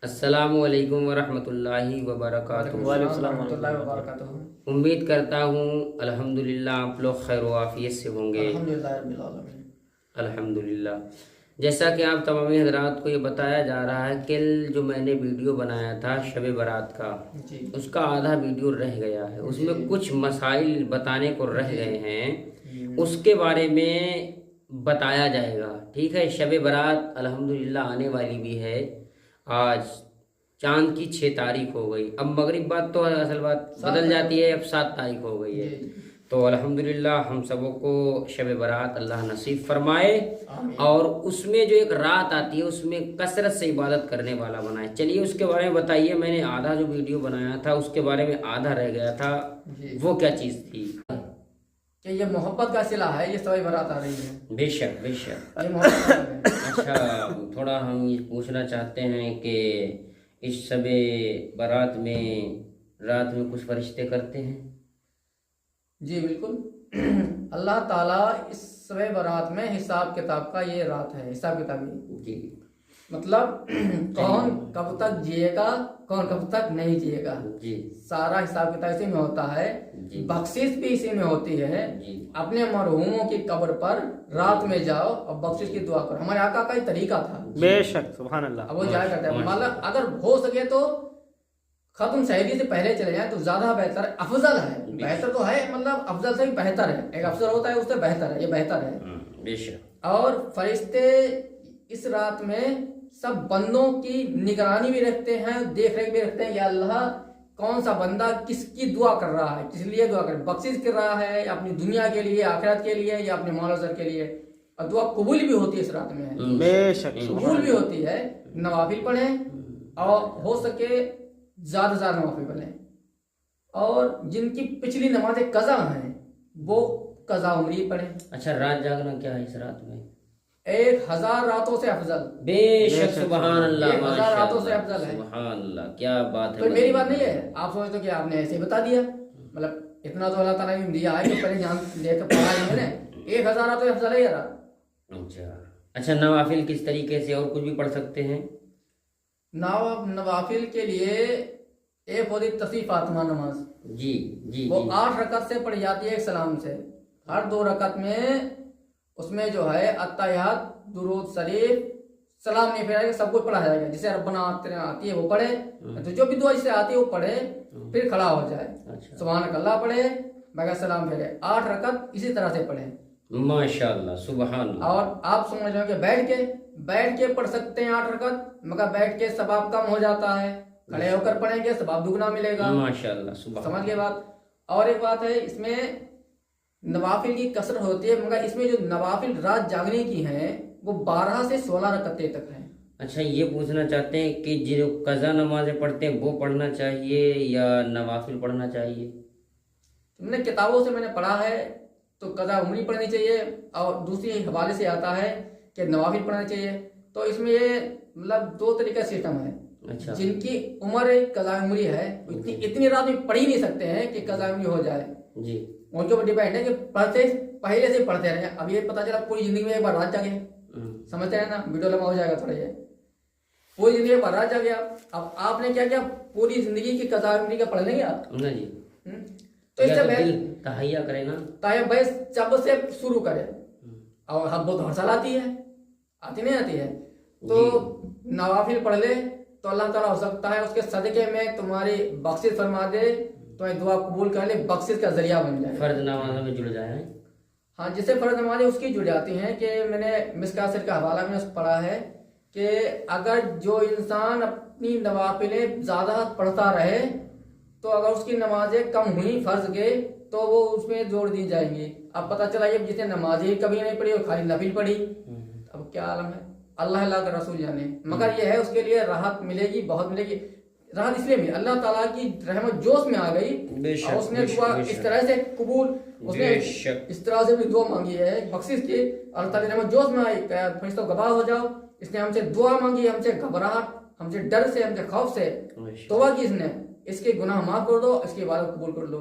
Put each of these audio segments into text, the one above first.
अस्सलामुअलैकुम वरहमतुल्लाहि वबरकातुहू। वालेकुम सलाम वरहमतुल्लाहि वबरकातुहू। उम्मीद करता हूँ अल्हम्दुलिल्लाह आप लोग खैर वाफियत से होंगे। अल्हम्दुलिल्लाह रब्बिल आलमीन। अल्हम्दुलिल्लाह। जैसा कि आप तमामी हजरात को ये बताया जा रहा है, कल जो मैंने वीडियो बनाया था शब बारात का, जी उसका आधा वीडियो रह गया है। उसमें कुछ मसाइल बताने को रह गए हैं, उसके बारे में बताया जाएगा। ठीक है। शब बारात अल्हम्दुलिल्लाह आने वाली भी है। आज चांद की 6 तारीख हो गई। अब मगरिब बात तो असल बात बदल जाती है, अब 7 तारीख हो गई है। तो अल्हम्दुलिल्लाह हम सबों को शब बारात अल्लाह नसीब फरमाए, और उसमें जो एक रात आती है उसमें कसरत से इबादत करने वाला बनाए। चलिए उसके बारे में बताइए। मैंने आधा जो वीडियो बनाया था उसके बारे में आधा रह गया था, वो क्या चीज़ थी? कि ये मोहब्बत का सिला है, ये शब बारात आ रही है। बेशक बेशक। ये मोहब्बत है। अच्छा, थोड़ा हम ये पूछना चाहते हैं कि इस शबे बारात में रात में कुछ फरिश्ते करते हैं? जी बिल्कुल। अल्लाह ताला इस शब बारात में हिसाब किताब का ये रात है, हिसाब किताबी। जी। मतलब कौन कब तक जिएगा, कौन कब तक नहीं जिएगा, जी सारा हिसाब किताब इसी में होता है। जी। बख्शिश भी इसी में होती है। जी। अपने मरहूमों की कब्र पर रात में जाओ और बख्शिश की दुआ करो। हमारे आका का ही तरीका था। बेशक, सुभान अल्लाह। अब वो जाया करते हैं। मतलब अगर हो सके तो खत्म शहीदी से पहले चले जाए तो ज्यादा बेहतर है, अफजल है। बेहतर तो है, मतलब अफजल से भी बेहतर है। एक अफजल होता है उससे बेहतर है, ये बेहतर है। बेशक। और फरिश्ते इस रात में सब बंदों की निगरानी भी रखते हैं, देख रेख भी रखते हैं। या अल्लाह कौन सा बंदा किसकी दुआ कर रहा है, किस लिए दुआ कर, बख्शिश कर रहा है, अपनी दुनिया के लिए, आखिरत के लिए, या अपने मौला सर के लिए। और दुआ कबूल भी होती है इस रात में। बेशक, कबूल भी होती है। नवाफिल पढ़े और हो सके ज्यादा ज्यादा नवाफिल पढ़े। और जिनकी पिछली नमाजें कज़ा हैं वो कज़ा उम्री पढ़े। अच्छा, रात जागना क्या है इस रात में? 1000 रातों से अफजल। बेशक, सुभान अल्लाह, 1000 रातों से अफजल है। सुभान अल्लाह, क्या बात है। तो मेरी बात नहीं है, आप सोचते हो कि आपने ऐसे ही बता दिया। मतलब इतना तो अल्लाह ताला ने दिया है कि पहले जान लेकर पढ़ा ही मैंने। 1000 रातों से अफजल है यार। अच्छा अच्छा, नवाफिल किस तरीके से और कुछ भी पढ़ सकते हैं? नवाफिल के लिए एक होती तस्बीह फातिमा नमाज। जी जी। वो जी। 8 रकत से पढ़ी जाती है एक सलाम से। हर 2 रकत में उसमें जो है अत्तहियात, दुरूद शरीफ, सलाम नहीं फेरा, सब कुछ पढ़ा जाएगा। जिसे रब्बना आती है वो पढ़े, तो जो भी दुआ जिसे आती है वो पढ़े, फिर खड़ा हो जाए। अच्छा। सुभान अल्लाह पढ़े, बगैर सलाम फेरे 8 रकत इसी तरह से पढ़े। माशाअल्लाह, सुभान अल्लाह। और आप समझ रहे हो कि बैठ के पढ़ सकते हैं 8 रकत, मगर बैठ के सवाब कम हो जाता है। खड़े होकर पढ़ेंगे सवाब दुगना मिलेगा। माशाअल्लाह, सुभान। समझ गए बात। और एक बात है, इसमें नवाफिल की कसरत होती है, मगर इसमें जो नवाफिल रात जागने की हैं वो 12 से 16 रकतें तक हैं। अच्छा, ये पूछना चाहते हैं कि जो कज़ा नमाजें पढ़ते हैं वो पढ़ना चाहिए या नवाफिल पढ़ना चाहिए? तुमने किताबों से मैंने पढ़ा है तो कज़ा उम्री पढ़नी चाहिए, और दूसरी हवाले से आता है कि नवाफिल पढ़ना चाहिए। तो इसमें ये मतलब 2 तरीके का सिस्टम है। अच्छा। जिनकी उम्र कज़ा उम्री है इतनी रात में पढ़ ही नहीं सकते हैं कि कज़ा उम्री हो जाए। जी। उनके ऊपर डिपेंड है कि पढ़ते पहले से पढ़ते रहे। अब ये पता चला पूरी जिंदगी में एक बार रात जागे, समझते हैं ना, वीडियो लंबा हो जाएगा थोड़ा। ये पूरी जिंदगी में रात जागे। अब आपने क्या किया, पूरी जिंदगी की कज़ा उम्री का पढ़ लेंगे आप ना जी। तो इससे दिल तहैया करे ना, ताकि भाई जब से शुरू करे। और हम बहुत हर साल आती है, आती नहीं आती है। तो नवाफिल पढ़ ले तो अल्लाह ताला हो सकता है उसके सदके में तुम्हारी बख्शिश फरमा दे, तो दुआ कबूल कर ले, बख्शिश का जरिया बन जाए, फर्ज नमाज़ों में जुड़ जाए। हाँ, जिससे फर्ज नमाजें उसकी जुड़ जाती हैं। कि मैंने मिसकासिर का हवाला में पढ़ा है कि अगर जो इंसान अपनी नवाफिलें ज़्यादा पढ़ता रहे तो अगर उसकी नमाजें कम हुई फर्ज के तो वो उसमें जोड़ दी जाएंगी। अब पता चला ये जिसने नमाजें कभी नहीं पढ़ी और खाली नफिल पढ़ी, अब क्या आलम है, अल्लाह अल्लाह का रसूल जाने। मगर ये है उसके लिए राहत मिलेगी, बहुत मिलेगी। राहत इसलिए मिली, अल्लाह ताला की रहमत जोश में आ गई और उसने दुआ इस तरह से कबूल, उसने इस तरह से भी दुआ मांगी है बख्शिश की। अल्लाह ताला की रहमत जोश में आई, फरिश्तों गवाह हो जाओ, इसने हमसे दुआ मांगी, हमसे घबराहट, हमसे डर से, हमसे खौफ से तौबा की इसने, इसके गुनाह माफ कर दो, इसकी इबादत कबूल कर दो।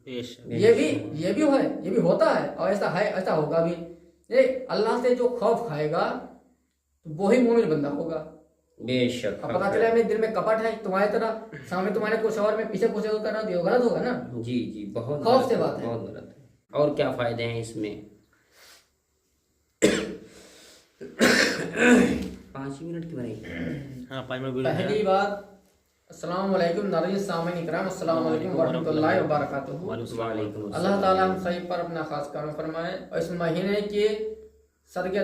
ये भी होता है और ऐसा है, ऐसा होगा भी। ये अल्लाह से जो खौफ खाएगा तो वही मोमिन बंदा होगा। बेशक। अब पता चले मेरे दिल में कपट है तुम्हारी तरह, सामने तुम्हारे कुछ और मैं पीछे कुछ और कर रहा हूँ, तो ये गलत होगा ना। जी जी, बहुत खौफ गलत से है, बात है। बहुत गलत है। और क्या फायदे हैं इसमें? 5 मिनट की बनेगी। हाँ 5 मिनट बोलो। पहली बात, अस्सलाम वालेकुम नाज़रीन सामीन इकराम, अस्सलाम वालेकुम वरहमतुल्लाहि वबरकातुहू। वालेकुम अल्लाह ताला हम सही पर अपना खास करम फरमाए और इस महीने के सदके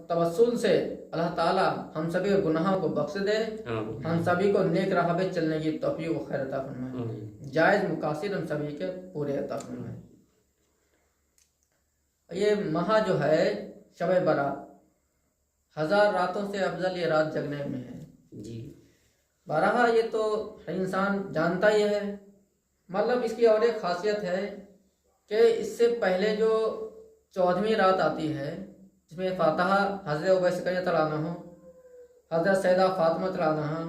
तवस्सुल से अल्लाह ताला हम सभी के गुनाहों को बख्श दे, आमीन। हम सभी को नेक राह पे चलने की तौफीक व खैर अता फरमाए, आमीन। जायज़ मुकासिद हम सभी के पूरे अता फरमाए। ये माह जो है शब बारात, 1000 रातों से अफजल ये रात जगने में है जी। 12 ये तो हर इंसान जानता ही है। मतलब इसकी और एक खासियत है कि इससे पहले जो 14वीं रात आती है, जिसमें फातिहा हज़रत उवैस तआला अन्हु, हज़रत सैयदा फातिमा तआला अन्हा,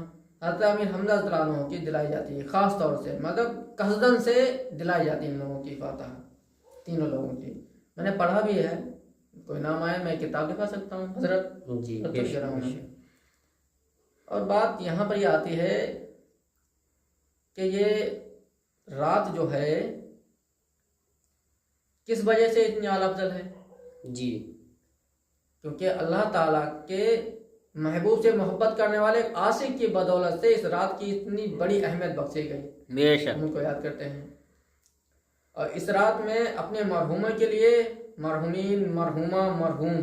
हज़रत अमीर हमजा तआला अन्हु की दिलाई जाती है, ख़ास तौर से मतलब कसदन से दिलाई जाती है इन लोगों की फातिहा, तीनों लोगों की। मैंने पढ़ा भी है, कोई नाम आए मैं किताब दिखा सकता हूँ हजरत जी तो बेशक, कह रहा हूँ मैं। बेशक। और बात यहाँ पर ये आती है कि ये रात जो है किस वजह से इतनी आला अफजल है? जी। क्योंकि अल्लाह ताला के महबूब से मोहब्बत करने वाले आशिक की बदौलत से इस रात की इतनी बड़ी अहमियत बख्शी गई, बेशक। हम उनको याद करते हैं। और इस रात में अपने मरहूमों के लिए, मरहूमीन, मरहूमा, मरहूम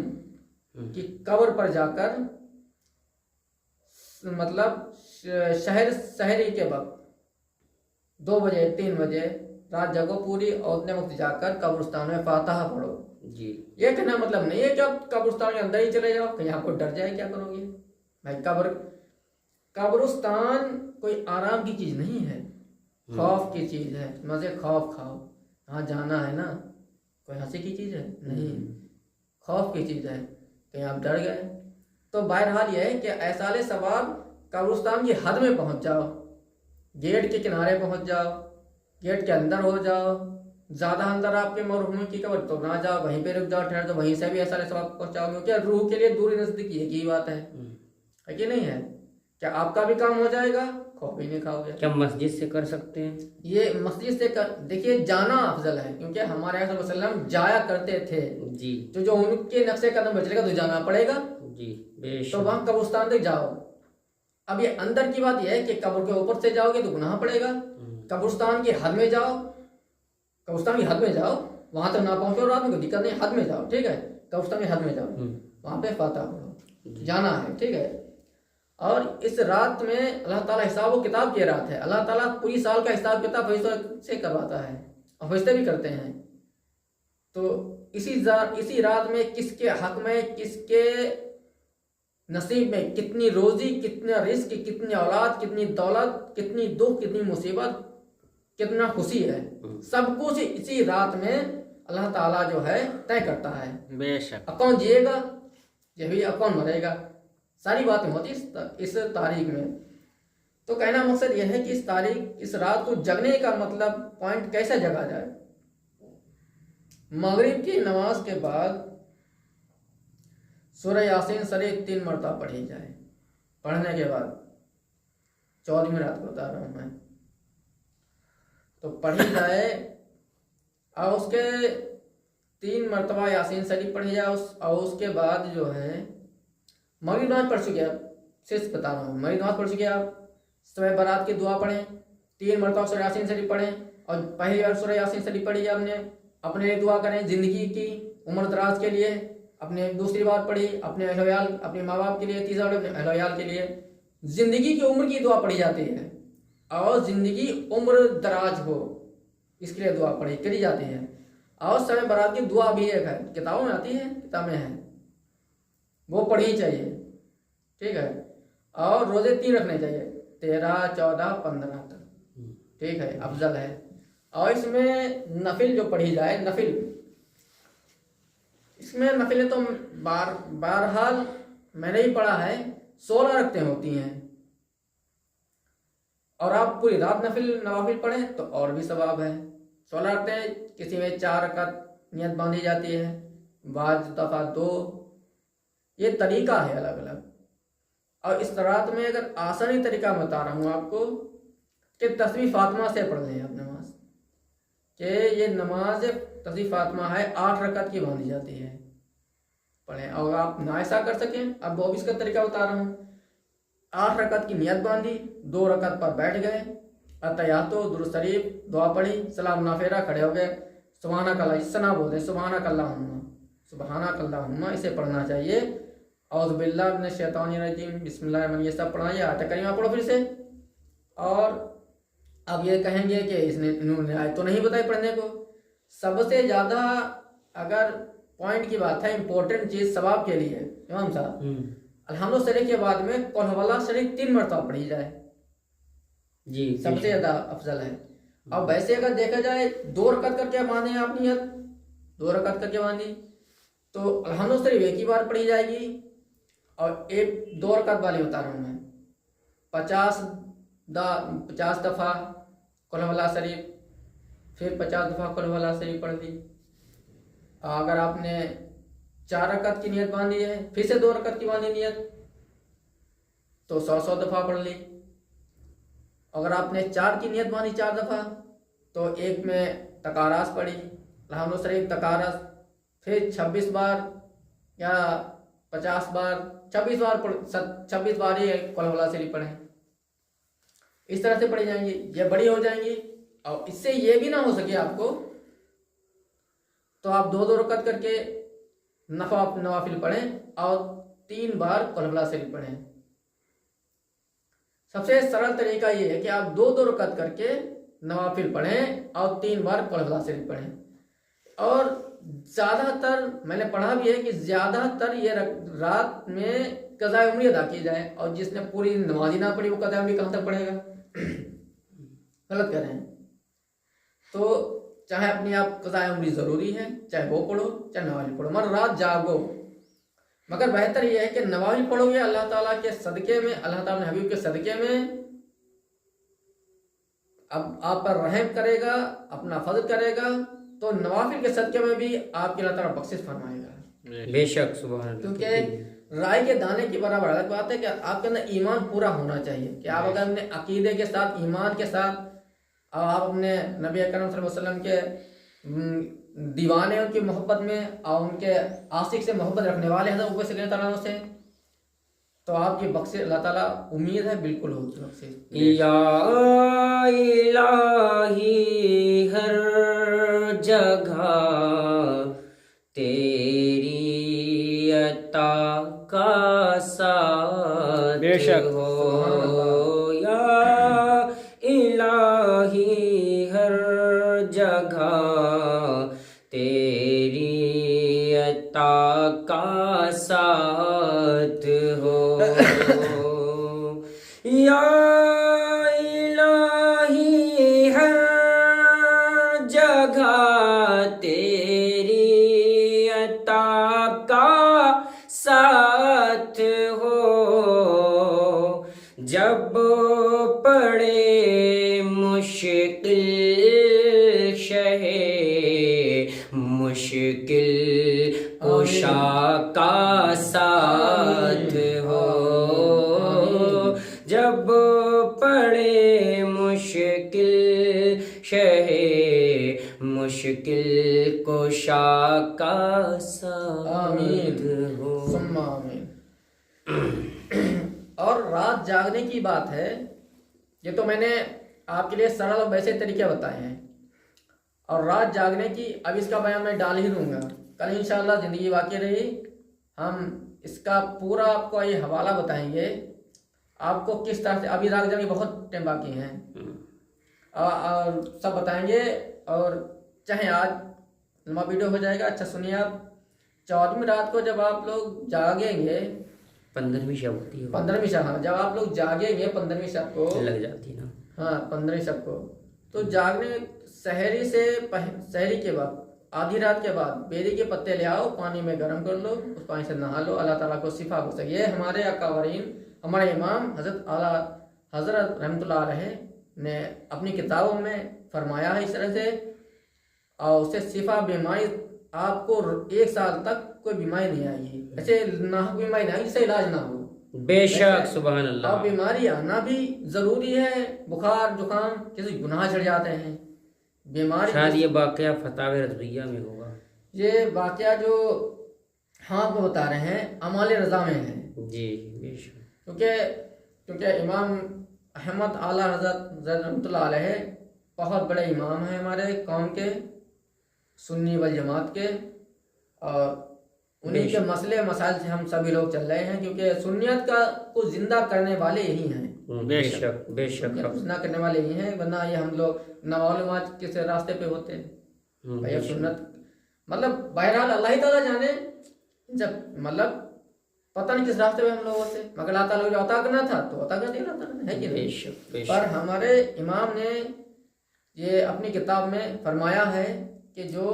की कब्र पर जाकर, मतलब शहरी के वक्त 2 बजे 3 बजे रात जगो पूरी और उतने वक्त जाकर कब्रिस्तान में फातिहा पढ़ो। जी। ये कहना मतलब नहीं है कि आप कब्रिस्तान के अंदर ही चले जाओ, कहीं आपको डर जाए क्या करोगे भाई। कब्रिस्तान कोई आराम की चीज नहीं है, खौफ की चीज है। मजे खौफ खाओ, हाँ जाना है ना, कोई हंसी की चीज है नहीं, खौफ की चीज है। कहीं आप डर गए तो बहरहाल यह है कि ऐसाले सवाब कब्रिस्तान की हद में पहुंच जाओ, गेट के किनारे पहुंच जाओ, गेट के अंदर हो जाओ। ज्यादा अंदर आपके मरहूम की कब्र तो ना जाओ, वहीं पे रुक जाओ, ठहर जाओ, वहीं से भी ऐसा सवाब पहुंचाओगे। क्या रूह के लिए दूर नजदीक एक ही बात है कि नहीं है? क्या आपका भी काम हो जाएगा, खौफ भी नहीं खाओगे। क्या मस्जिद से कर सकते हैं? ये मस्जिद से देखिए जाना अफजल है, क्योंकि हमारे यहाँ वसल्लम जाया करते थे। जी। जो उनके नक्शे कदम पर चलेगा तो जाना पड़ेगा, जी बेशक। तो वहां कब्रिस्तान तक जाओ। अब ये अंदर की बात यह है कि कब्र के ऊपर से जाओगे तो गुनाह पड़ेगा। कब्रिस्तान की हद में जाओ, कब्रिस्तान की हद में जाओ, वहां तक ना पहुंचो रात में कोई दिक्कत नहीं, हद में जाओ, ठीक है। कब्रिस्तान की हद में जाओ, वहां पे फातिहा पढ़ो, जाना है, ठीक है। और इस रात में अल्लाह ताला हिसाब व किताब की रात है। अल्लाह ताला पूरी साल का हिसाब किताब फरिश्तों से करवाता है और फरिश्ते भी करते हैं। तो इसी रात में किसके हक में, किसके नसीब में कितनी रोजी, कितना रिस्क, कितनी औलाद, कितनी दौलत, कितनी दुख, कितनी मुसीबत, कितना खुशी है, सब कुछ इसी रात में अल्लाह ताला जो है तय करता है। बेशक। अब कौन जिएगा ये भी, अब कौन मरेगा, सारी बातें होती इस तारीख में। तो कहना मकसद यह है कि इस रात को जगने का मतलब पॉइंट कैसे जगा जाए। मगरिब की नमाज के बाद सूरह यासीन शरीफ 3 मरतबा पढ़ी जाए। पढ़ने के बाद 14वीं रात को बता रहा हूं मैं, तो पढ़ी जाए और उसके 3 मरतबा यासीन शरीफ पढ़ी जाए। और उसके बाद जो है मगरिब नमाज पढ़ चुके आप, सिर्फ बता रहा हूँ, मगरिब नमाज पढ़ चुके आप, शब बारात की दुआ पढ़ें, 3 मरतबा सूरह यासीन शरीफ पढ़ें। और पहली बार सूरह यासीन शरीफ पढ़ी आपने, अपने लिए दुआ करें जिंदगी की उम्र दराज के लिए। अपने दूसरी बार पढ़ी अपने अहलयाल, अपने माँ बाप के लिए। तीसरा अपने अहलयाल के लिए। जिंदगी की उम्र की दुआ पढ़ी जाती है और जिंदगी उम्र दराज हो इसके लिए दुआ पढ़ी करी जाती है। और शब बारात की दुआ भी एक है, किताबों में आती है, किताबें हैं, वो पढ़नी चाहिए, ठीक है। और रोजे 3 रखने चाहिए, 13, 14, 15 तक, ठीक है, अफजल है। और इसमें नफिल जो पढ़ी जाए, नफिल इसमें नफिलें तो बहरहाल मैंने ही पढ़ा है 16 रखते होती हैं। और आप पूरी रात नवाफिल पढ़ें तो और भी सवाब है। 16 रखते हैं, किसी में 4 रकात नियत बांधी जाती है, बाद दफा 2, ये तरीका है अलग अलग। और इस रात में अगर आसानी तरीका मैं बता रहा हूँ आपको कि तस्बीह फातिमा से पढ़ लें आप नमाज, कि ये नमाज तस्बीह फातिमा है 8 रकात की बांधी जाती है, पढ़ें। और आप ना ऐसा कर सकें, अब वो भी इसका तरीका बता रहा हूँ। 8 रकात की नियत बांधी, 2 रकात पर बैठ गए, अतयातो दुरूद शरीफ दुआ पढ़ी, सलाम नाफेरा, खड़े हो गए, सुबहानक अल्लाह सना बोलते हैं, सुबहानक अल्लाहुम्मा इसे पढ़ना चाहिए। औज़ु बिल्लाहि मिनश शैतानिर रजीम बिस्मिल्लाहिर रहमानिर रहीम, ये सब पढ़ाइए, आयत करीमा पढ़ो फिर से। और अब ये कहेंगे कि इन्होंने आयत तो नहीं बताई पढ़ने को। सबसे ज़्यादा अगर पॉइंट की बात है, इंपॉर्टेंट चीज़ सवाब के लिए इमाम साहब, अल्हम्दुलिल्लाह शरीफ के बाद में कुल हुवल्लाह शरीफ 3 मरतबा पढ़ी जाए जी, सबसे ज़्यादा अफजल है। अब वैसे अगर देखा जाए 2 रकात करके बांधे आप नियत, 2 रकात करके बांधी तो अल्हम्दुलिल्लाह शरीफ एक ही बार पढ़ी जाएगी। और एक 2 रकात वाली बता रहा हूँ मैं, 50 दफ़ा कुल हुवल्लाह शरीफ, फिर 50 दफ़ा कुल हुवल्लाह शरीफ पढ़ ली। अगर आपने 4 रकात की नियत बांधी है, फिर से 2 रकात की बांधी नियत, तो 100 दफ़ा पढ़ ली। अगर आपने 4 की नियत बांधी 4 दफ़ा, तो एक में तकारास पढ़ी अल्हम्दुलिल्लाह शरीफ तकारास, फिर 26 बार या 50 बार 26 बार ही कुल हुवल्लाह शरीफ पढ़ें। इस तरह से पढ़ी जाएंगी, ये बड़ी हो जाएंगी। और इससे ये भी ना हो सके आपको, तो आप 2 रकात करके नवाफिल पढ़ें और 3 बार कुल हुवल्लाह शरीफ पढ़ें। सबसे सरल तरीका ये है कि आप 2 रकात करके नवाफिल पढ़ें और 3 बार कुल हुवल्लाह शरीफ पढ़ें। और ज़्यादातर मैंने पढ़ा भी है कि ज़्यादातर ये रात में कज़ा उम्री अदा की जाए, और जिसने पूरी नमाज ही ना पढ़ी वो कज़ा उम्री कहाँ तक पढ़ेगा? गलत कह रहे हैं। तो चाहे अपनी आप कज़ा उम्री ज़रूरी है, चाहे वो पढ़ो चाहे नवाफिल पढ़ो, मगर रात जागो। मगर बेहतर यह है कि नवाफिल पढ़ोगे अल्लाह ताला के सदक़े में, अल्लाह ताला हबीब के सदक़े में अब आप पर रहम करेगा, अपना फजल करेगा, तो नवाफिल के सदक़े में भी आपके अल्लाह ताला बख्शिश फरमाएगा। बेशक, सुभान अल्लाह। क्योंकि राय के दाने की बराबर अलग बात है कि आपके अंदर ईमान पूरा होना चाहिए, कि आप अगर अपने अकीदे के साथ, ईमान के साथ, और आप अपने नबी अकरम सल्लल्लाहु अलैहि वसल्लम के दीवाने उनकी मोहब्बत में और उनके आशिक से मोहब्बत रखने वाले हैं ऊपर से ताला से, तो आपकी बख्शिश अल्लाह ताला उम्मीद है बिल्कुल होगी बख्शिश। या इलाही हर जगह तेरी अता का साथ बेशक हो, या इलाही हर जगह तेरी अता का साथ हो, या इलाही हर जगह तेरी अता का साथ हो, जब पड़े मुश्किल शहे मुश्किल कुशा का साथ हो, जब पड़े मुश्किल शहे मुश्किल कुशा का साथ हो। सुम्मा आमीन। और रात जागने की बात है, ये तो मैंने आपके लिए सरल और वैसे तरीके बताए हैं। और रात जागने की अब इसका बयान मैं डाल ही दूंगा, कल इंशाअल्लाह ज़िंदगी बाकी रही हम इसका पूरा आपको ये हवाला बताएंगे, आपको किस तरह से, अभी रात जागने बहुत टाइम बाकी हैं और सब बताएंगे। और चाहे आज लंबा वीडियो हो जाएगा, अच्छा सुनिए आप, 14वीं रात को जब आप लोग जागेंगे, 15वीं शब होती है, 15वीं शब, हाँ, जब आप लोग जागेंगे 15वीं शब को लग जाती है ना, हाँ 15वीं शब को, तो जागने सहरी के बाद, आधी रात के बाद बेरी के पत्ते ले आओ, पानी में गर्म कर लो, उस पानी से नहा लो, अल्लाह ताला को शिफा हो सके। ये हमारे अकावरीन, हमारे इमाम हजरत आला हजरत रहमतुल्लाह अलैह ने अपनी किताबों में फरमाया है इस तरह से। और उससे शिफा, बीमारी आपको 1 साल तक कोई बीमारी नहीं आएगी, ऐसे ना बीमारी नहीं आएगी जिससे इलाज ना हो, बेशक, सुबहान और अल्लाह। बीमारी आना भी जरूरी है। बुखार जुकाम किसी गुनाह चढ़ जाते हैं बीमारी। शायद ये वाकया फतावे रज़विया में होगा। ये वाकया जो हाँ आपको बता रहे हैं अमाल रजा में है। जी बेशक। क्योंकि इमाम अहमद आला हज़रत रहमतुल्लाह अलैह बहुत बड़े इमाम हैं हमारे कौम के, सुन्नी वल जमात के, और उन्हीं के मसले मसाइल से हम सभी लोग चल रहे हैं, क्योंकि सुन्नियत का को जिंदा करने वाले यही हैं। बेशक बेशक। जिंदा करने वाले यही हैं, वरना ये हम लोग नमाज किस रास्ते पे होते हैं भैया। सुन्नत मतलब बहरहाल अल्लाह ही ताला जाने, जब मतलब पता नहीं किस रास्ते पे हम लोग होते, मगर अल्लाह ताला को अता करना था तो अता कर दिया है कि नहीं। पर हमारे इमाम ने ये अपनी किताब में फरमाया है कि जो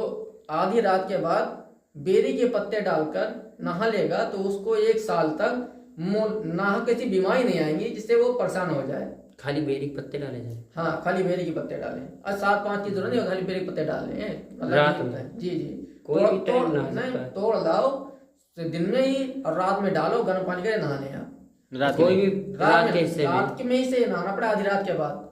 आधी रात के बाद बेरी के पत्ते डालकर नहा लेगा तो उसको 1 साल तक ना किसी बीमारी नहीं आएंगी जिससे वो परेशान हो जाए। खाली बेरी के पत्ते डाले जाए? हाँ, खाली बेरी के पत्ते डालें, और 7-5 की जरूरत नहीं, खाली बेरी के पत्ते डालने हैं रात में। जी कोई भी टाइम नहीं, तोड़ लाओ दिन में ही और रात में डालो, गर्म पानी करे नहाने आप। कोई भी रात के में ही से नहाना पड़े आधी रात के बाद।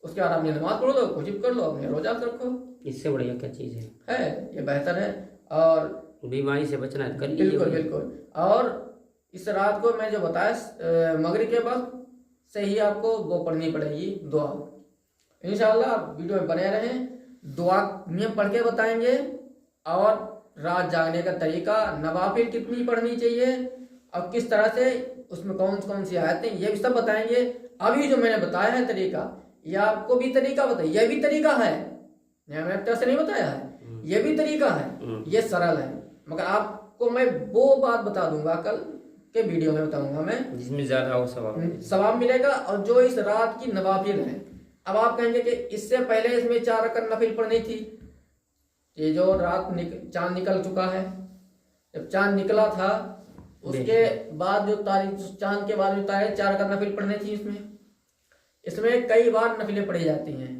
उसके बाद अपनी नमाज पढ़ लो, कुछ कर लो, अपने रोजा रखो। इससे बढ़िया क्या चीज है? ये बेहतर है। और बीमारी से बचना है कर लीजिए। बिल्कुल बिल्कुल। और इस रात को मैं जो बताया मगरिब के वक्त से ही आपको वो पढ़नी पड़ेगी दुआ। इंशाअल्लाह आप वीडियो में बने रहें, दुआ नियम पढ़ के बताएंगे, और रात जागने का तरीका, नवाफिल कितनी पढ़नी चाहिए और किस तरह से उसमें कौन कौन सी आयतें, ये भी सब बताएंगे। अभी जो मैंने बताया है तरीका, यह आपको भी तरीका बताया, यह भी तरीका है, मैंने एक तरह से नहीं बताया है, यह भी तरीका है, ये सरल है, मगर आपको मैं वो बात बता दूंगा कल के वीडियो में बताऊंगा मैं, जिसमें ज्यादा हो सवाब मिलेगा। और जो इस रात की नवाफिल है, अब आप कहेंगे कि इससे पहले इसमें 4 रकात नफिल पढ़नी थी। ये जो रात चांद निकल चुका है, जब चांद निकला था उसके बाद जो तारीख, चांद के बाद जो तारीख 4 रकात नफिल पढ़नी थी। इसमें कई बार नफिलें पढ़ी जाती हैं,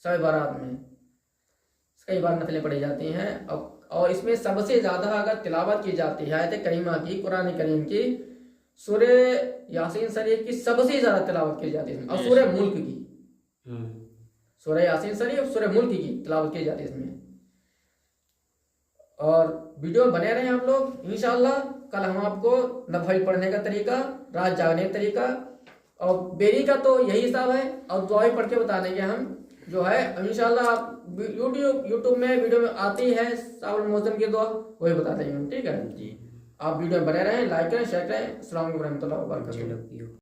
शब बारात में कई बार नफिलें पढ़ी जाती हैं। और इसमें सबसे ज्यादा अगर तिलावत की जाती है आयत करीमा की, कुरान करीम की, सूरह यासीन शरीफ की सबसे ज्यादा तिलावत की जाती है, और सूरह मुल्क की, सूरह यासीन शरीफ और सूरह मुल्क की तिलावत की जाती है इसमें। और वीडियो में बने रहे हम लोग इंशाअल्लाह। कल हम आपको नफिल पढ़ने का तरीका, रात जागने का तरीका, और बेरी का तो यही हिसाब है, और दुआ पढ़ के बता देंगे हम जो है इंशाअल्लाह। आप यूट्यूब में वीडियो में आती है सावन मौसम की दुआ, वही बता देंगे हम, ठीक है जी। आप वीडियो में बने रहें, लाइक करें, शेयर करें। अस्सलाम वालेकुम रहमतुल्लाहि व बरकातहू।